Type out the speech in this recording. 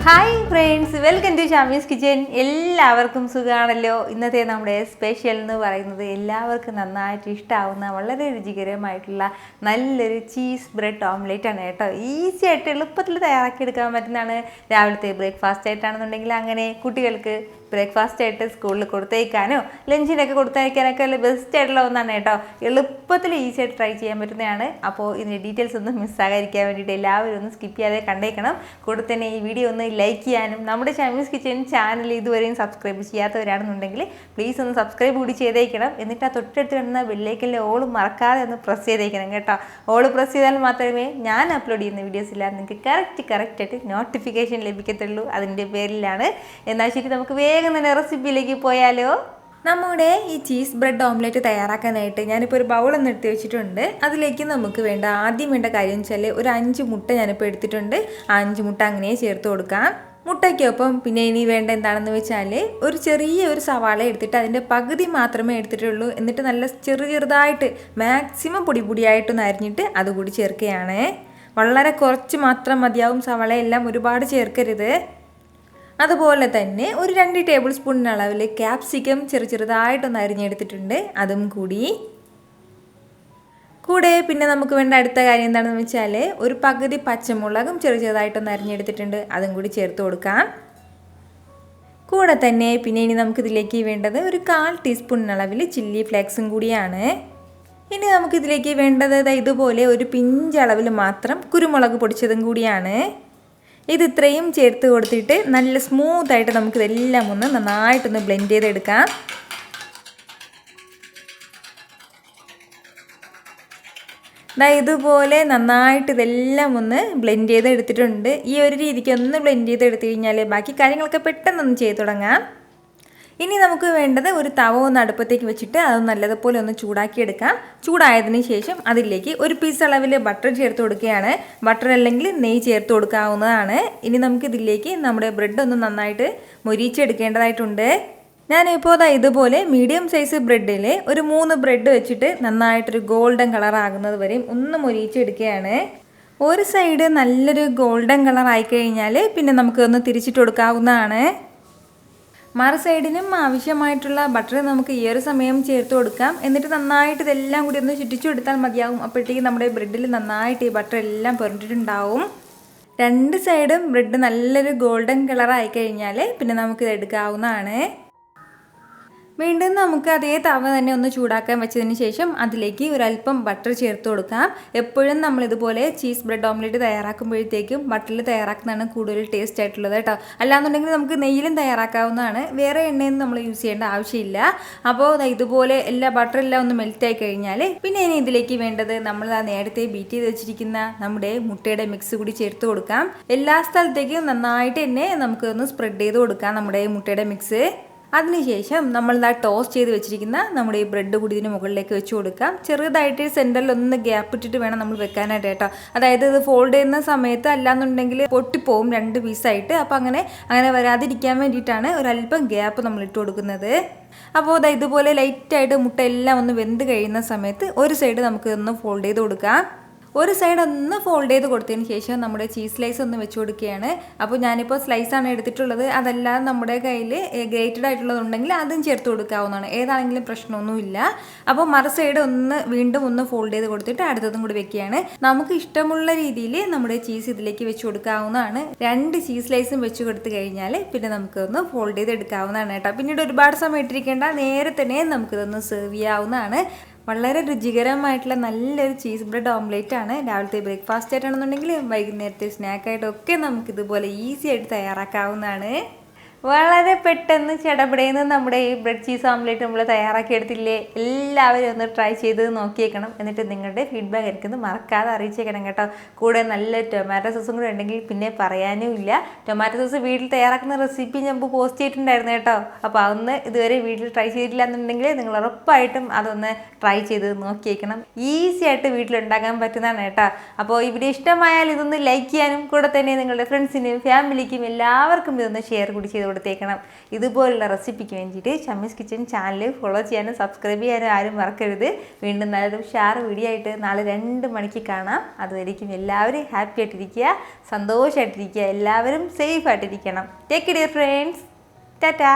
Hi friends, welcome to Shami's kitchen. എല്ലാവർക്കും സുഖമാണല്ലോ. ഇന്നത്തെ നമ്മുടെ സ്പെഷ്യൽ എന്ന് പറയുന്നത് എല്ലാവർക്കും നന്നായിട്ട് ഇഷ്ടമാവുന്ന വളരെ രുചികരമായിട്ടുള്ള നല്ലൊരു ചീസ് ബ്രെഡ് ഓംലെറ്റ് ആണ് കേട്ടോ. ഈസി ആയിട്ട് എളുപ്പത്തിൽ തയ്യാറാക്കിയെടുക്കാൻ പറ്റുന്നതാണ്. രാവിലത്തെ ബ്രേക്ക്ഫാസ്റ്റ് ആയിട്ടാണെന്നുണ്ടെങ്കിൽ അങ്ങനെ കുട്ടികൾക്ക് ബ്രേക്ക്ഫാസ്റ്റ് ആയിട്ട് സ്കൂളിൽ കൊടുത്തയക്കാനോ ലഞ്ചിനൊക്കെ കൊടുത്തയക്കാനൊക്കെ അല്ല ബെസ്റ്റ് ആയിട്ടുള്ള ഒന്നാണ് കേട്ടോ. എളുപ്പത്തിൽ ഈസി ആയിട്ട് ട്രൈ ചെയ്യാൻ പറ്റുന്നതാണ്. അപ്പോൾ ഇതിൻ്റെ ഡീറ്റെയിൽസ് ഒന്നും മിസ്സാകാതിരിക്കാൻ വേണ്ടിയിട്ട് എല്ലാവരും ഒന്ന് സ്കിപ്പ് ചെയ്യാതെ കണ്ടേക്കണം. കൂടെ തന്നെ ഈ വീഡിയോ ഒന്ന് ലൈക്ക് ചെയ്യാനും നമ്മുടെ ഷാമീസ് കിച്ചൻ ചാനൽ ഇതുവരെയും സബ്സ്ക്രൈബ് ചെയ്യാത്തവരാണെന്നുണ്ടെങ്കിൽ പ്ലീസ് ഒന്ന് സബ്സ്ക്രൈബ് കൂടി ചെയ്തേക്കണം. എന്നിട്ട് ആ തൊട്ടടുത്ത് കിടന്ന ബെല്ലൈക്കനിലെ ഓള് മറക്കാതെ ഒന്ന് പ്രസ് ചെയ്തേക്കണം കേട്ടോ. ഓള് പ്രസ് ചെയ്താൽ മാത്രമേ ഞാൻ അപ്ലോഡ് ചെയ്യുന്ന വീഡിയോസ് ഇല്ല നിങ്ങൾക്ക് കറക്റ്റായിട്ട് നോട്ടിഫിക്കേഷൻ ലഭിക്കത്തുള്ളൂ. അതിൻ്റെ പേരിലാണ്. എന്നാൽ ശരി, നമുക്ക് വേഗം തന്നെ റെസിപ്പിയിലേക്ക് പോയാലോ. നമ്മുടെ ഈ ചീസ് ബ്രെഡ് ഓംലെറ്റ് തയ്യാറാക്കാനായിട്ട് ഞാനിപ്പോൾ ഒരു ബൗളൊന്ന് എടുത്ത് വെച്ചിട്ടുണ്ട്. അതിലേക്ക് നമുക്ക് ആദ്യം വേണ്ട കാര്യം വെച്ചാൽ ഒരു 5 മുട്ട ഞാനിപ്പോൾ എടുത്തിട്ടുണ്ട്. ആ 5 മുട്ട അങ്ങനെ ചേർത്ത് കൊടുക്കാം. മുട്ടയ്ക്കൊപ്പം പിന്നെ ഇനി വേണ്ട എന്താണെന്ന് വെച്ചാൽ ഒരു ചെറിയ സവാള എടുത്തിട്ട് അതിൻ്റെ പകുതി മാത്രമേ എടുത്തിട്ടുള്ളൂ. എന്നിട്ട് നല്ല ചെറുതായിട്ട് മാക്സിമം പൊടിയായിട്ടൊന്ന് അരിഞ്ഞിട്ട് അതുകൂടി ചേർക്കുകയാണ്. വളരെ കുറച്ച് മാത്രം മതിയാവും. സവാളയെല്ലാം ഒരുപാട് ചേർക്കരുത്. അതുപോലെ തന്നെ ഒരു 2 ടേബിൾ സ്പൂൺ അളവിൽ ക്യാപ്സിക്കം ചെറുതായിട്ടൊന്ന് അരിഞ്ഞെടുത്തിട്ടുണ്ട്. അതും കൂടെ പിന്നെ നമുക്ക് വേണ്ട അടുത്ത കാര്യം എന്താണെന്ന് വെച്ചാൽ ഒരു പകുതി പച്ചമുളകും ചെറുതായിട്ടൊന്ന് അരിഞ്ഞെടുത്തിട്ടുണ്ട്. അതും കൂടി ചേർത്ത് കൊടുക്കാം. കൂടെ തന്നെ പിന്നെ ഇനി നമുക്കിതിലേക്ക് വേണ്ടത് ഒരു 1/4 ടീസ്പൂൺ അളവിൽ ചില്ലി ഫ്ലേക്സും കൂടിയാണ്. ഇനി നമുക്കിതിലേക്ക് വേണ്ടത് ഇതുപോലെ ഒരു പിഞ്ചളവിൽ മാത്രം കുരുമുളക് പൊടിച്ചതും കൂടിയാണ്. ഇത് ഇത്രയും ചേർത്ത് കൊടുത്തിട്ട് നല്ല സ്മൂത്തായിട്ട് നമുക്കിതെല്ലാം ഒന്ന് നന്നായിട്ടൊന്ന് ബ്ലെൻഡ് ചെയ്തെടുക്കാം. ഇതുപോലെ നന്നായിട്ട് ഇതെല്ലാം ഒന്ന് ബ്ലെൻഡ് ചെയ്തെടുത്തിട്ടുണ്ട്. ഈ ഒരു രീതിക്ക് ഒന്ന് ബ്ലെൻഡ് ചെയ്തെടുത്തു കഴിഞ്ഞാൽ ബാക്കി കാര്യങ്ങളൊക്കെ പെട്ടെന്നൊന്ന് ചെയ്ത് തുടങ്ങാം. ഇനി നമുക്ക് വേണ്ടത് ഒരു തവ ഒന്ന് അടുപ്പത്തേക്ക് വെച്ചിട്ട് അത് നല്ലതുപോലെ ഒന്ന് ചൂടാക്കിയെടുക്കാം. ചൂടായതിന് ശേഷം അതിലേക്ക് ഒരു പീസ് അളവിൽ ബട്ടർ ചേർത്ത് കൊടുക്കുകയാണ്. ബട്ടർ അല്ലെങ്കിൽ നെയ്യ് ചേർത്ത് കൊടുക്കാവുന്നതാണ്. ഇനി നമുക്കിതിലേക്ക് നമ്മുടെ ബ്രെഡ് ഒന്ന് നന്നായിട്ട് മൊരിച്ചെടുക്കേണ്ടതായിട്ടുണ്ട്. ഞാനിപ്പോൾ ഇതുപോലെ മീഡിയം സൈസ് ബ്രെഡിൽ ഒരു 3 ബ്രെഡ് വെച്ചിട്ട് നന്നായിട്ടൊരു ഗോൾഡൻ കളർ ആകുന്നത് വരെയും ഒന്ന് മൊരിച്ചെടുക്കുകയാണ്. ഒരു സൈഡ് നല്ലൊരു ഗോൾഡൻ കളർ ആയിക്കഴിഞ്ഞാൽ പിന്നെ നമുക്കൊന്ന് തിരിച്ചിട്ട് കൊടുക്കാവുന്നതാണ്. മറു സൈഡിനും ആവശ്യമായിട്ടുള്ള ബട്ടർ നമുക്ക് ഈ ഒരു സമയം ചേർത്ത് കൊടുക്കാം. എന്നിട്ട് നന്നായിട്ട് ഇതെല്ലാം കൂടി ഒന്ന് ചുറ്റിച്ചു കൊടുത്താൽ മതിയാവും. അപ്പോഴത്തേക്കും നമ്മുടെ ബ്രെഡിൽ നന്നായിട്ട് ഈ ബട്ടർ എല്ലാം പുരണ്ടിട്ടുണ്ടാവും. 2 സൈഡും ബ്രെഡ് നല്ലൊരു ഗോൾഡൻ കളർ ആയി കഴിഞ്ഞാൽ പിന്നെ നമുക്കിത് എടുക്കാവുന്നതാണ്. വീണ്ടും നമുക്ക് അതേ തവ തന്നെ ഒന്ന് ചൂടാക്കാൻ വെച്ചതിന് ശേഷം അതിലേക്ക് ഒരല്പം ബട്ടർ ചേർത്ത് കൊടുക്കാം. എപ്പോഴും നമ്മളിതുപോലെ ചീസ് ബ്രെഡ് ഓംലെറ്റ് തയ്യാറാക്കുമ്പോഴത്തേക്കും ബട്ടറിൽ തയ്യാറാക്കുന്നതാണ് കൂടുതൽ ടേസ്റ്റ് ആയിട്ടുള്ളത് കേട്ടോ. അല്ലാന്നുണ്ടെങ്കിൽ നമുക്ക് നെയ്യിലും തയ്യാറാക്കാവുന്നതാണ്. വേറെ എണ്ണയൊന്നും നമ്മൾ യൂസ് ചെയ്യേണ്ട ആവശ്യമില്ല. അപ്പോൾ ഇതുപോലെ ബട്ടറെല്ലാം ഒന്ന് മെൽറ്റായി കഴിഞ്ഞാൽ പിന്നെ ഇനി ഇതിലേക്ക് വേണ്ടത് നമ്മൾ നേരത്തെ ബീറ്റ് ചെയ്ത് വെച്ചിരിക്കുന്ന നമ്മുടെ മുട്ടയുടെ മിക്സ് കൂടി ചേർത്ത് കൊടുക്കാം. എല്ലാ സ്ഥലത്തേക്കും നന്നായിട്ട് തന്നെ നമുക്കൊന്ന് സ്പ്രെഡ് ചെയ്ത് കൊടുക്കാം നമ്മുടെ മുട്ടയുടെ മിക്സ്. അതിനുശേഷം നമ്മൾ ടോസ്റ്റ് ചെയ്ത് വെച്ചിരിക്കുന്ന നമ്മുടെ ഈ ബ്രെഡ് കൂടി ഇതിന് മുകളിലേക്ക് വെച്ച് കൊടുക്കാം. ചെറുതായിട്ട് സെൻറ്ററിൽ ഒന്ന് ഗ്യാപ്പ് ഇട്ടിട്ട് വേണം നമ്മൾ വെക്കാനായിട്ട് കേട്ടോ. അതായത് ഇത് ഫോൾഡ് ചെയ്യുന്ന സമയത്ത് അല്ലാന്നുണ്ടെങ്കിൽ പൊട്ടിപ്പോവും 2 പീസായിട്ട്. അപ്പോൾ അങ്ങനെ വരാതിരിക്കാൻ വേണ്ടിയിട്ടാണ് ഒരല്പം ഗ്യാപ്പ് നമ്മൾ ഇട്ട് കൊടുക്കുന്നത്. അപ്പോൾ ഇതുപോലെ ലൈറ്റായിട്ട് മുട്ട എല്ലാം ഒന്ന് വെന്ത് കഴിയുന്ന സമയത്ത് ഒരു സൈഡ് നമുക്ക് ഒന്ന് ഫോൾഡ് ചെയ്ത് കൊടുക്കാം. ഒരു സൈഡ് ഒന്ന് ഫോൾഡ് ചെയ്ത് കൊടുത്തതിന് ശേഷം നമ്മുടെ ചീസ് സ്ലൈസ് ഒന്ന് വെച്ച് കൊടുക്കുകയാണ്. അപ്പോൾ ഞാനിപ്പോൾ സ്ലൈസാണ് എടുത്തിട്ടുള്ളത്. അതല്ലാതെ നമ്മുടെ കയ്യിൽ ഗ്രേറ്റഡ് ആയിട്ടുള്ളതുണ്ടെങ്കിൽ അതും ചേർത്ത് കൊടുക്കാവുന്നതാണ്. ഏതാണെങ്കിലും പ്രശ്നമൊന്നുമില്ല. അപ്പോൾ മറു സൈഡ് വീണ്ടും ഒന്ന് ഫോൾഡ് ചെയ്ത് കൊടുത്തിട്ട് അടുത്തതും കൂടി വെക്കുകയാണ്. നമുക്ക് ഇഷ്ടമുള്ള രീതിയിൽ നമ്മുടെ ചീസ് ഇതിലേക്ക് വെച്ച് കൊടുക്കാവുന്നതാണ്. 2 ചീസ് സ്ലൈസും വെച്ച് കൊടുത്തു കഴിഞ്ഞാൽ പിന്നെ നമുക്കൊന്ന് ഫോൾഡ് ചെയ്ത് എടുക്കാവുന്നതാണ് കേട്ടോ. പിന്നീട് ഒരുപാട് സമയം ഇട്ടിരിക്കേണ്ട, നേരെ തന്നെ നമുക്കിതൊന്ന് സെർവ് ചെയ്യാവുന്നതാണ്. വളരെ രുചികരമായിട്ടുള്ള നല്ലൊരു ചീസ് ബ്രെഡ് ഓംലെറ്റ് ആണ്. രാവിലത്തെ ബ്രേക്ക്ഫാസ്റ്റ് ആയിട്ടാണെന്നുണ്ടെങ്കിൽ വൈകുന്നേരത്തെ സ്നാക്കായിട്ടൊക്കെ നമുക്കിതുപോലെ ഈസി ആയിട്ട് തയ്യാറാക്കാവുന്നതാണ്. വളരെ പെട്ടെന്ന് ചടപടയെന്ന് നമ്മുടെ ഈ ബ്രെഡ് ചീസ് ഓംലെറ്റ് നമ്മൾ തയ്യാറാക്കിയെടുത്തില്ലേ. എല്ലാവരും ഒന്ന് ട്രൈ ചെയ്ത് നോക്കിയേക്കണം. എന്നിട്ട് നിങ്ങളുടെ ഫീഡ്ബാക്ക് എനിക്കൊന്ന് മറക്കാതെ അറിയിച്ചേക്കണം കേട്ടോ. കൂടെ നല്ല ടൊമാറ്റോ സോസും കൂടെ ഉണ്ടെങ്കിൽ പിന്നെ പറയാനും ഇല്ല. ടൊമാറ്റോ സോസ് വീട്ടിൽ തയ്യാറാക്കുന്ന റെസിപ്പി ഞാൻ പോസ്റ്റ് ചെയ്തിട്ടുണ്ടായിരുന്നു കേട്ടോ. അപ്പോൾ അതൊന്ന് ഇതുവരെ വീട്ടിൽ ട്രൈ ചെയ്തിട്ടില്ല എന്നുണ്ടെങ്കിൽ നിങ്ങൾ ഉറപ്പായിട്ടും അതൊന്ന് ട്രൈ ചെയ്ത് നോക്കിയേക്കണം. ഈസി ആയിട്ട് വീട്ടിലുണ്ടാക്കാൻ പറ്റുന്നതാണ് കേട്ടോ. അപ്പോൾ ഈ വീഡിയോ ഇഷ്ടമായാൽ ഇതൊന്ന് ലൈക്ക് ചെയ്യാനും കൂടെ തന്നെ നിങ്ങളുടെ ഫ്രണ്ട്സിനും ഫാമിലിക്കും എല്ലാവർക്കും ഇതൊന്ന് ഷെയർ കൂടി ചെയ്ത് ചെയ്ത് കൊടുത്തേക്കണം. ഇതുപോലുള്ള റെസിപ്പിക്ക് വേണ്ടിയിട്ട് ഷമീസ് കിച്ചൻ ചാനൽ ഫോളോ ചെയ്യാനും സബ്സ്ക്രൈബ് ചെയ്യാനും ആരും മറക്കരുത്. വീണ്ടും നല്ലൊരു ഷാർ വീഡിയോ ആയിട്ട് നാളെ 2 മണിക്ക് കാണാം. അതുവരേക്കും എല്ലാവരും ഹാപ്പി ആയിട്ടിരിക്കുക, സന്തോഷമായിട്ടിരിക്കുക, എല്ലാവരും സേഫ് ആയിട്ടിരിക്കണം. Take care friends. ടാറ്റാ.